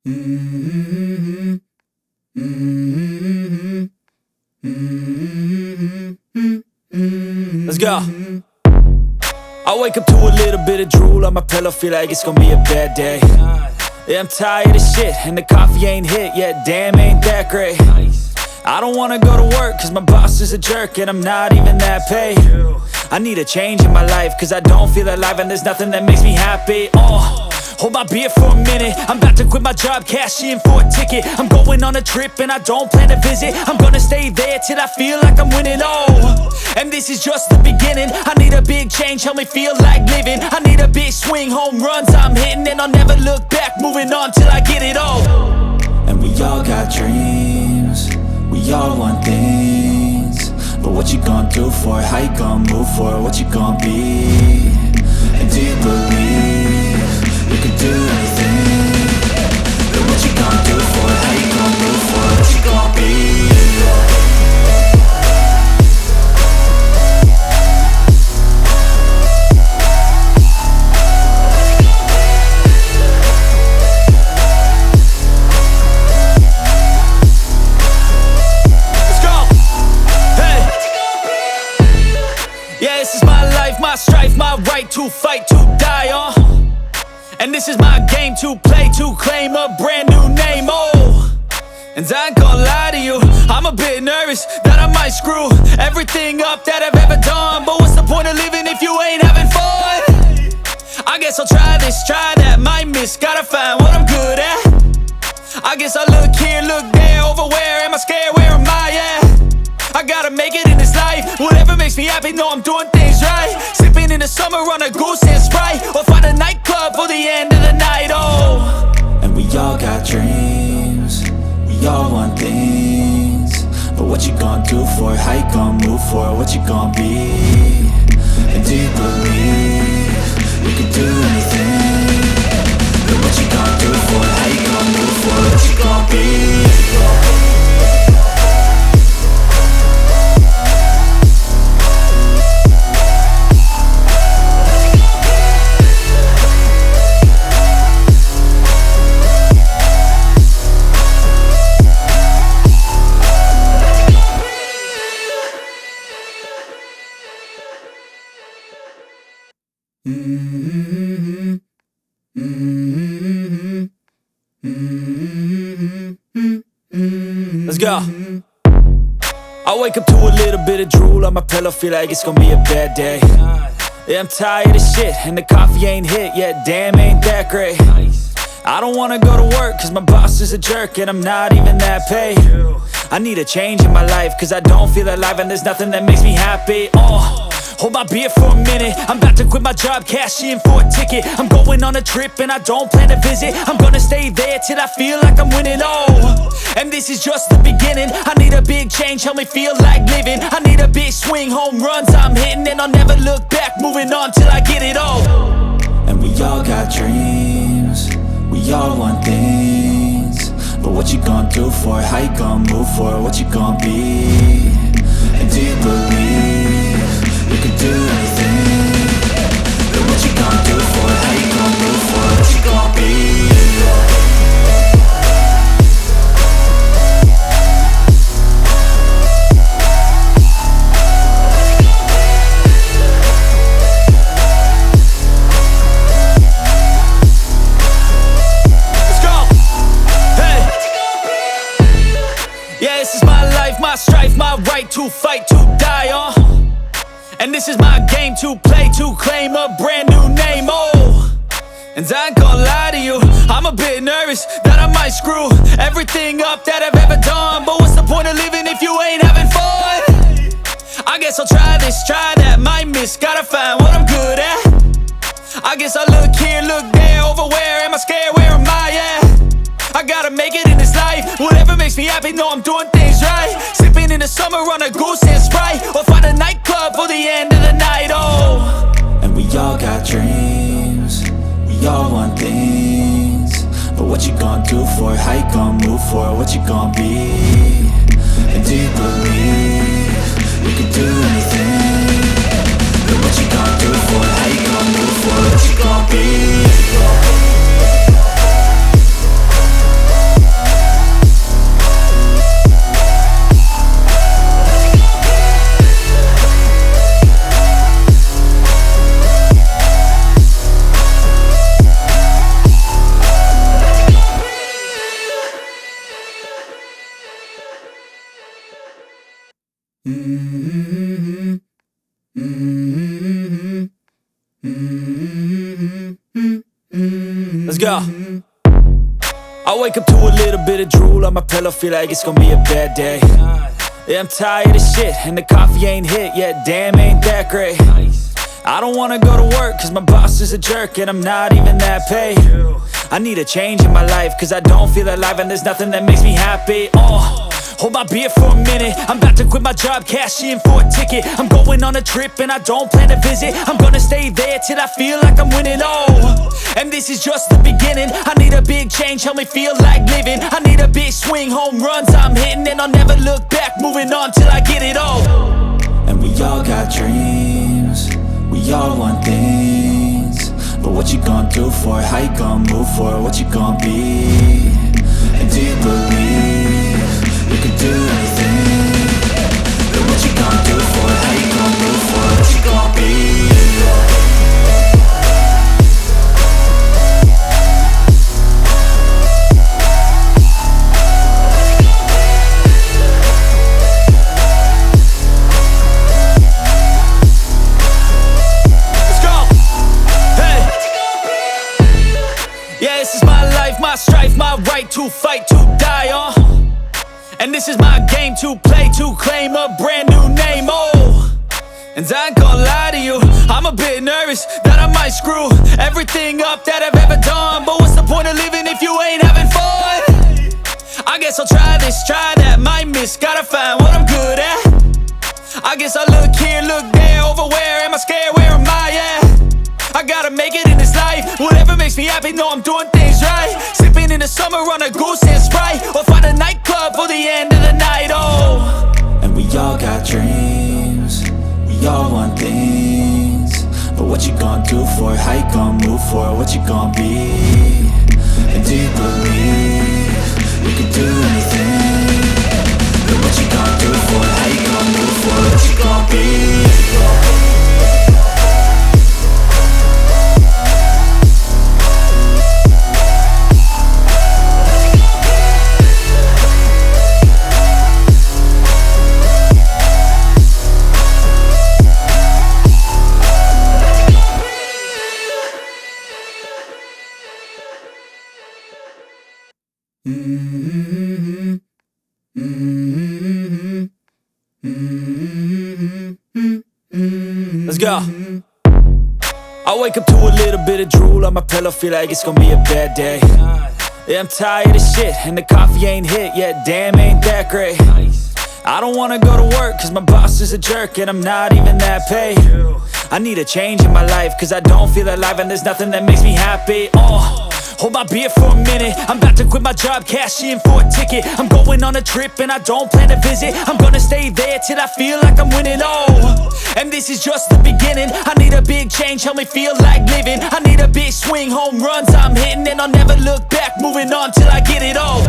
Mm-hmm. Mm-hmm. Mm-hmm. Let's go. I wake up to a little bit of drool on my pillow, feel like it's gonna be a bad day. Yeah, I'm tired of shit, and the coffee ain't hit yet, damn, ain't that great. I don't wanna go to work, cause my boss is a jerk, and I'm not even that paid. I need a change in my life, cause I don't feel alive, and there's nothing that makes me happy. Hold my beer for a minute, I'm about to quit my job, cash in for a ticket. I'm going on a trip and I don't plan to visit. I'm gonna stay there till I feel like I'm winning, and this is just the beginning. I need a big change, help me feel like living. I need a big swing, home runs I'm hitting, and I'll never look back, moving on till I get it all. And we all got dreams, we all want things, but what you gonna do for it? How you gonna move for it? What you gonna be? And do you believe you can do anything? But what you gonna do for it? How you gonna move for it? What you gonna be? Yeah, this is my life, my strife, my right to fight, to die on. And this is my game to play, to claim a brand new name, And I ain't gonna lie to you, I'm a bit nervous that I might screw everything up that I've ever done. But what's the point of living if you ain't having fun? I guess I'll try this, try that, might miss, gotta find what I'm good at. I guess I look here, look there, over where am I scared, where am I at? I gotta make it in this life, whatever makes me happy, know I'm doing things right. Sipping in the summer on a goose and Sprite, or find a nightclub for the end of the night, And we all got dreams, we all want things, but what you gonna do for it? How you gonna move for it? What you gonna be? And do you believe you can do anything? But what you gonna do for it? How you gonna move for it? What you gonna be? Mm-hmm. Mm-hmm. Mm-hmm. Let's go. I wake up to a little bit of drool on my pillow, feel like it's gonna be a bad day. Yeah, I'm tired of shit, and the coffee ain't hit yet, damn, ain't that great. I don't wanna go to work, cause my boss is a jerk, and I'm not even that paid. I need a change in my life, cause I don't feel alive, and there's nothing that makes me happy. Hold my beer for a minute, I'm about to quit my job, cash in for a ticket. I'm going on a trip and I don't plan to visit. I'm gonna stay there till I feel like I'm winning, and this is just the beginning. I need a big change, help me feel like living. I need a big swing, home runs I'm hitting, and I'll never look back, moving on till I get it all. And we all got dreams, we all want things, but what you gonna do for it? How you gonna move for it? What you gonna be? And do you believe you can do anything? But what you gonna do for it? How you gonna move for it? What you gonna be? Yeah, this is my life, my strife, my right to fight, to die on. And this is my game to play, to claim a brand new name, And I ain't gonna lie to you, I'm a bit nervous that I might screw everything up that I've ever done. But what's the point of living if you ain't having fun? I guess I'll try this, try that, might miss, gotta find what I'm good at. I guess I look here, look there, over where am I scared, where am I at? I gotta make it in this life, whatever makes me happy, know I'm doing things right. Sipping in the summer on a goose and Sprite, or find a nightclub for the end of the night, And we all got dreams, we all want things, but what you gonna do for it? How you gonna move for it? What you gonna be? And do you believe you can do anything? But what you gonna do for it? How you gonna move for it? What you gonna be? go. I wake up to a little bit of drool on my pillow, feel like it's gonna be a bad day. Yeah, I'm tired of shit, and the coffee ain't hit yet, damn, ain't that great. I don't wanna go to work, cause my boss is a jerk, and I'm not even that paid. I need a change in my life, cause I don't feel alive, and there's nothing that makes me happy. Hold my beer for a minute, I'm about to quit my job, cash in for a ticket. I'm going on a trip and I don't plan to visit. I'm gonna stay there till I feel like I'm winning, and this is just the beginning. I need a big change, help me feel like living. I need a big swing, home runs I'm hitting, and I'll never look back, moving on till I get it all. And we all got dreams, we all want things, but what you gonna do for it? How you gonna move for it? What you gonna be? And do you believe you can do anything? But what you gonna do for it? How you gonna move for it? What you gonna be? My strife, my right to fight, to die on. And this is my game to play, to claim a brand new name, And I ain't gonna lie to you, I'm a bit nervous that I might screw everything up that I've ever done. But what's the point of living if you ain't having fun? I guess I'll try this, try that, might miss, gotta find what I'm good at. I guess I look here, look there, over where am I scared, where am I at? I gotta make it in this life, whatever makes me happy, know I'm doing things right. Sipping in the summer on a goose and Sprite, or find a nightclub for the end of the night, And we all got dreams, we all want things, but what you gonna do for it? How you gonna move for it? What you gonna be? And do you believe you can do anything? But what you gonna do for it? How you gonna move for it? What you gonna be? Let's go. I wake up to a little bit of drool on my pillow, feel like it's gonna be a bad day. Yeah, I'm tired of shit, and the coffee ain't hit yet, damn, ain't that great. I don't wanna go to work, cause my boss is a jerk, and I'm not even that paid. I need a change in my life, cause I don't feel alive, and there's nothing that makes me happy. Hold my beer for a minute, I'm about to quit my job, cash in for a ticket. I'm going on a trip and I don't plan to visit. I'm gonna stay there till I feel like I'm winning, and this is just the beginning. I need a big change, help me feel like living. I need a big swing, home runs I'm hitting, and I'll never look back, moving on till I get it all.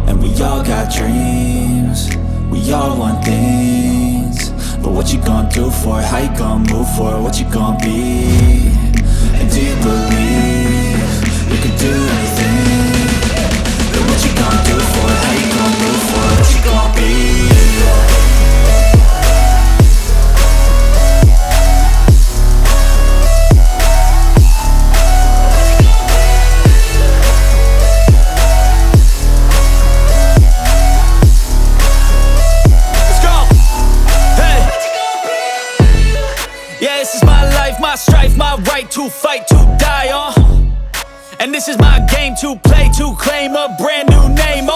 And we all got dreams, we all want things, but what you gonna do for it? How you gonna move for it? What you gonna be? And do you believe you can do anything? But what you gonna do for it? How you gonna move for it? What you gonna be? My strife, my right to fight, to die on. And this is my game to play, to claim a brand new name,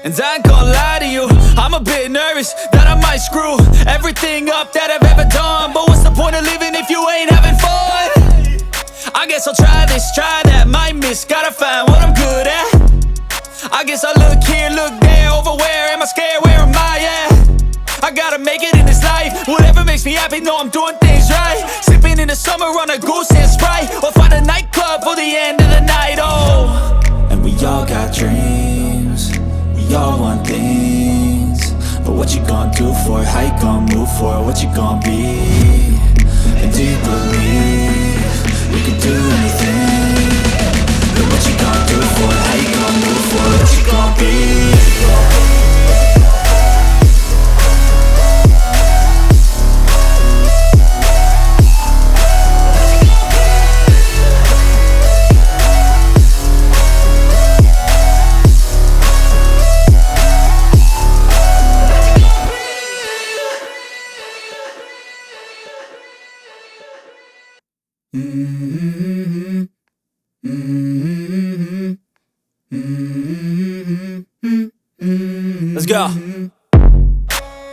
And I ain't gonna lie to you, I'm a bit nervous that I might screw everything up that I've ever done. But what's the point of living if you ain't having fun? I guess I'll try this, try that, might miss, gotta find what I'm good at. I guess I look here, look there, over where am I scared, where am I at? I gotta make it in this life, whatever makes me happy, know I'm doing things right. Sipping in the summer on a goose and Sprite, or find a nightclub for the end of the night, And we all got dreams, we all want things, but what you gonna do for it? How you gonna move for it? What you gonna be? And do you believe you can do anything? But what you gonna do for it? How you gonna move for it? What you gonna be? Let's go.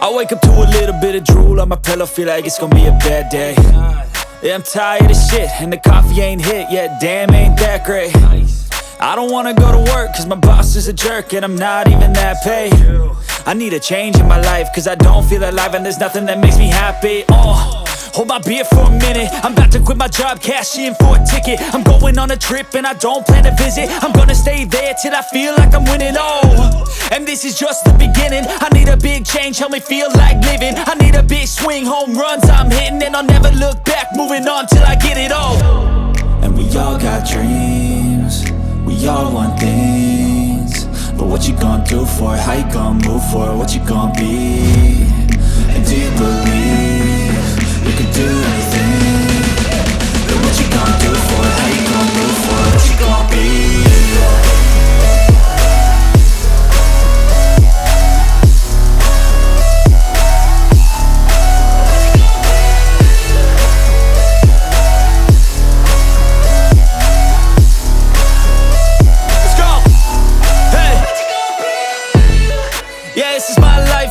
I wake up to a little bit of drool on my pillow, feel like it's gonna be a bad day. Yeah, I'm tired of shit, and the coffee ain't hit yet, damn, ain't that great. I don't wanna go to work, cause my boss is a jerk, and I'm not even that paid. I need a change in my life, cause I don't feel alive, and there's nothing that makes me happy. Hold my beer for a minute, I'm about to quit my job, cash in for a ticket. I'm going on a trip and I don't plan to visit. I'm gonna stay there till I feel like I'm winning, and this is just the beginning. I need a big change, help me feel like living. I need a big swing, home runs I'm hitting, and I'll never look back, moving on till I get it all. And we all got dreams, we all want things, but what you gonna do for it? How you gonna move for it? What you gonna be? And do you believe you can do anything? But what you gonna do for it? How you gonna move for it? What you gonna be?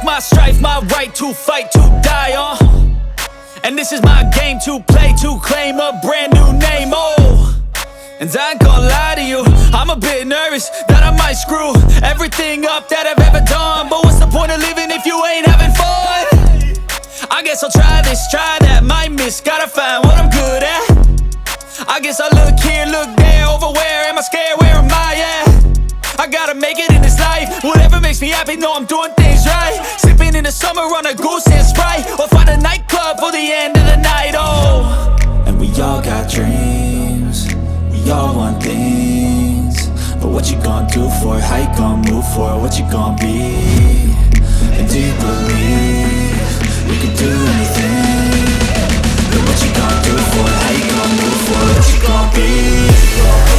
My strife, my right to fight, to die on. And this is my game to play, to claim a brand new name, And I ain't gonna lie to you, I'm a bit nervous that I might screw everything up that I've ever done. But what's the point of living if you ain't having fun? I guess I'll try this, try that, might miss, gotta find what I'm good at. I guess I look here, look there, over where am I scared, where am I at? I gotta make it in this life, whatever makes me happy, know I'm doing things right. Sipping in the summer on a goose and Sprite, or find a nightclub for the end of the night, And we all got dreams, we all want things, but what you gonna do for it? How you gonna move for it? What you gonna be? And do you believe you can do anything? But what you gonna do for it? How you gonna move for it? What you gonna be?